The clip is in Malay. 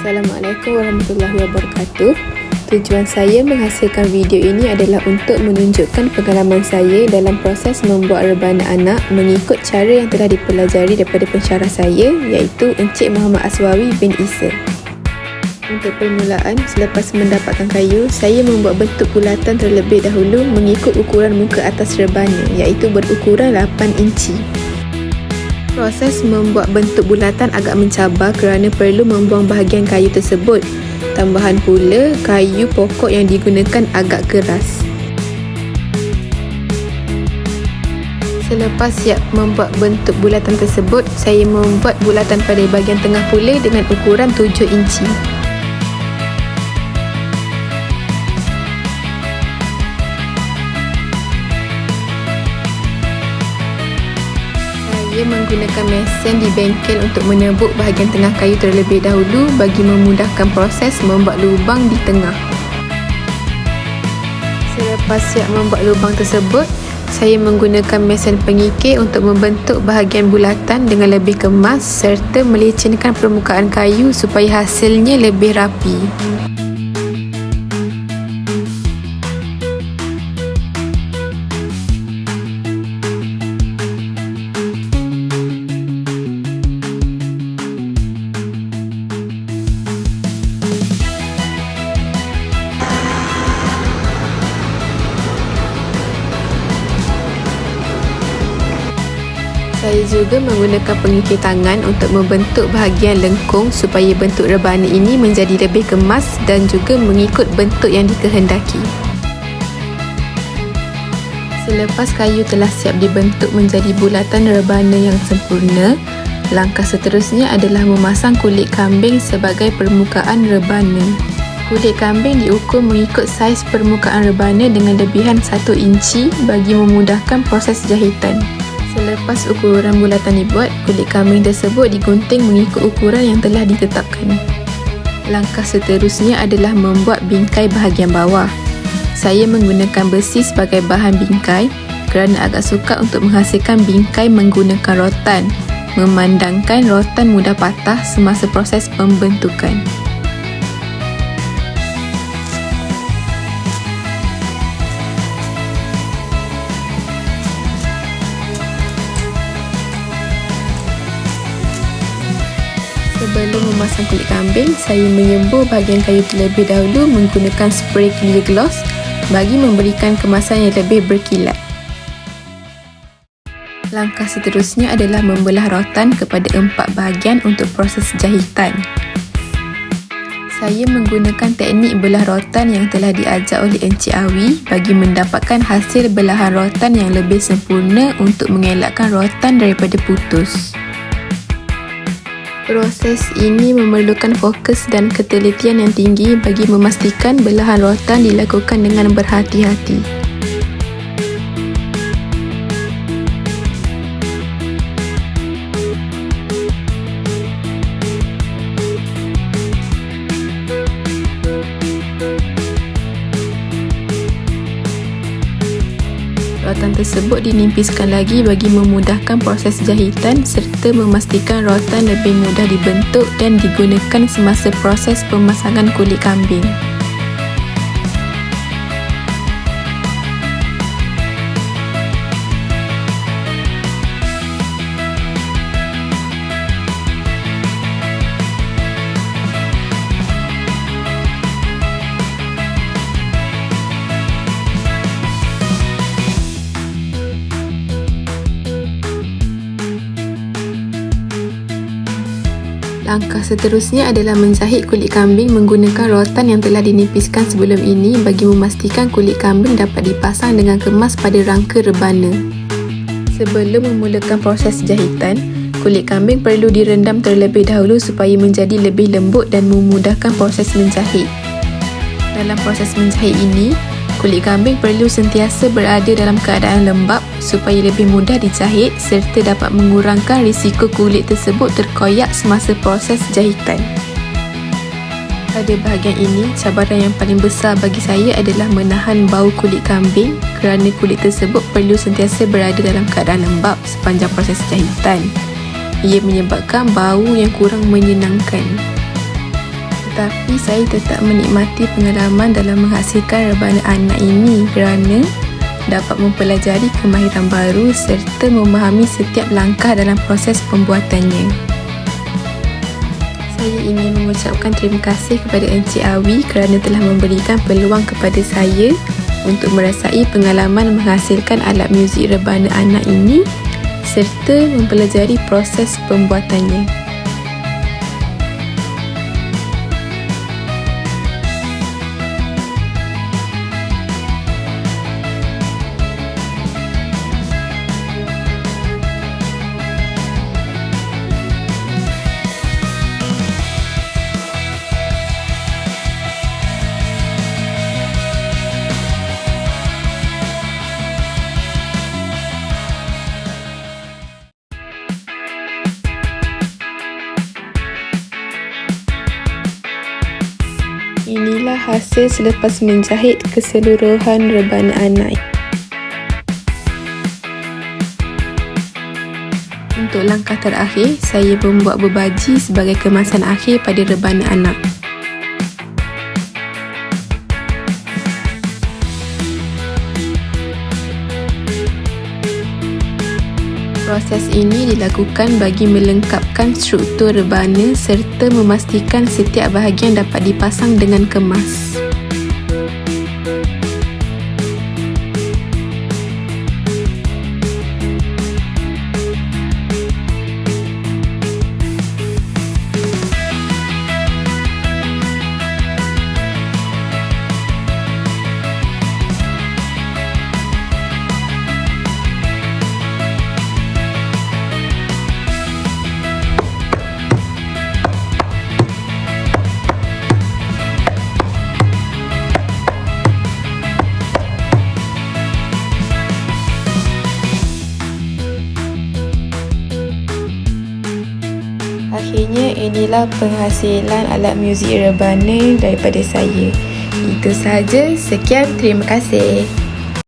Assalamualaikum warahmatullahi wabarakatuh. Tujuan saya menghasilkan video ini adalah untuk menunjukkan pengalaman saya dalam proses membuat rebana anak mengikut cara yang telah dipelajari daripada pensyarah saya, iaitu Encik Muhammad Aswawi bin Isa. Untuk permulaan, selepas mendapatkan kayu, saya membuat bentuk bulatan terlebih dahulu mengikut ukuran muka atas rebana, iaitu berukuran 8 inci. Proses membuat bentuk bulatan agak mencabar kerana perlu membuang bahagian kayu tersebut. Tambahan pula, kayu pokok yang digunakan agak keras. Selepas siap membuat bentuk bulatan tersebut, saya membuat bulatan pada bahagian tengah pula dengan ukuran 7 inci. Saya menggunakan mesin di bengkel untuk menebuk bahagian tengah kayu terlebih dahulu bagi memudahkan proses membuat lubang di tengah. Selepas siap membuat lubang tersebut, saya menggunakan mesin pengikir untuk membentuk bahagian bulatan dengan lebih kemas serta melicinkan permukaan kayu supaya hasilnya lebih rapi. Saya juga menggunakan pengikir tangan untuk membentuk bahagian lengkung supaya bentuk rebana ini menjadi lebih kemas dan juga mengikut bentuk yang dikehendaki. Selepas kayu telah siap dibentuk menjadi bulatan rebana yang sempurna, langkah seterusnya adalah memasang kulit kambing sebagai permukaan rebana. Kulit kambing diukur mengikut saiz permukaan rebana dengan lebihan 1 inci bagi memudahkan proses jahitan. Selepas ukuran bulatan dibuat, kulit kambing tersebut digunting mengikut ukuran yang telah ditetapkan. Langkah seterusnya adalah membuat bingkai bahagian bawah. Saya menggunakan besi sebagai bahan bingkai kerana agak sukar untuk menghasilkan bingkai menggunakan rotan, memandangkan rotan mudah patah semasa proses pembentukan. Sebelum memasang kulit kambing, saya menyembur bahagian kayu terlebih dahulu menggunakan spray clear gloss bagi memberikan kemasan yang lebih berkilat. Langkah seterusnya adalah membelah rotan kepada 4 bahagian untuk proses jahitan. Saya menggunakan teknik belah rotan yang telah diajar oleh Encik Awi bagi mendapatkan hasil belahan rotan yang lebih sempurna untuk mengelakkan rotan daripada putus. Proses ini memerlukan fokus dan ketelitian yang tinggi bagi memastikan belahan rotan dilakukan dengan berhati-hati. Rotan tersebut dinipiskan lagi bagi memudahkan proses jahitan serta memastikan rotan lebih mudah dibentuk dan digunakan semasa proses pemasangan kulit kambing. Langkah seterusnya adalah menjahit kulit kambing menggunakan rotan yang telah dinipiskan sebelum ini bagi memastikan kulit kambing dapat dipasang dengan kemas pada rangka rebana. Sebelum memulakan proses jahitan, kulit kambing perlu direndam terlebih dahulu supaya menjadi lebih lembut dan memudahkan proses menjahit. Dalam proses menjahit ini, kulit kambing perlu sentiasa berada dalam keadaan lembap supaya lebih mudah dijahit serta dapat mengurangkan risiko kulit tersebut terkoyak semasa proses jahitan. Pada bahagian ini, cabaran yang paling besar bagi saya adalah menahan bau kulit kambing kerana kulit tersebut perlu sentiasa berada dalam keadaan lembap sepanjang proses jahitan. Ia menyebabkan bau yang kurang menyenangkan. Tetapi saya tetap menikmati pengalaman dalam menghasilkan rebana anak ini kerana dapat mempelajari kemahiran baru serta memahami setiap langkah dalam proses pembuatannya. Saya ingin mengucapkan terima kasih kepada Encik Awi kerana telah memberikan peluang kepada saya untuk merasai pengalaman menghasilkan alat muzik rebana anak ini serta mempelajari proses pembuatannya. Inilah hasil selepas menjahit keseluruhan rebana anak. Untuk langkah terakhir, saya membuat berbaji sebagai kemasan akhir pada rebana anak. Proses ini dilakukan bagi melengkapkan struktur rebana serta memastikan setiap bahagian dapat dipasang dengan kemas. Akhirnya inilah penghasilan alat muzik rebana daripada saya. Itu sahaja. Sekian, terima kasih.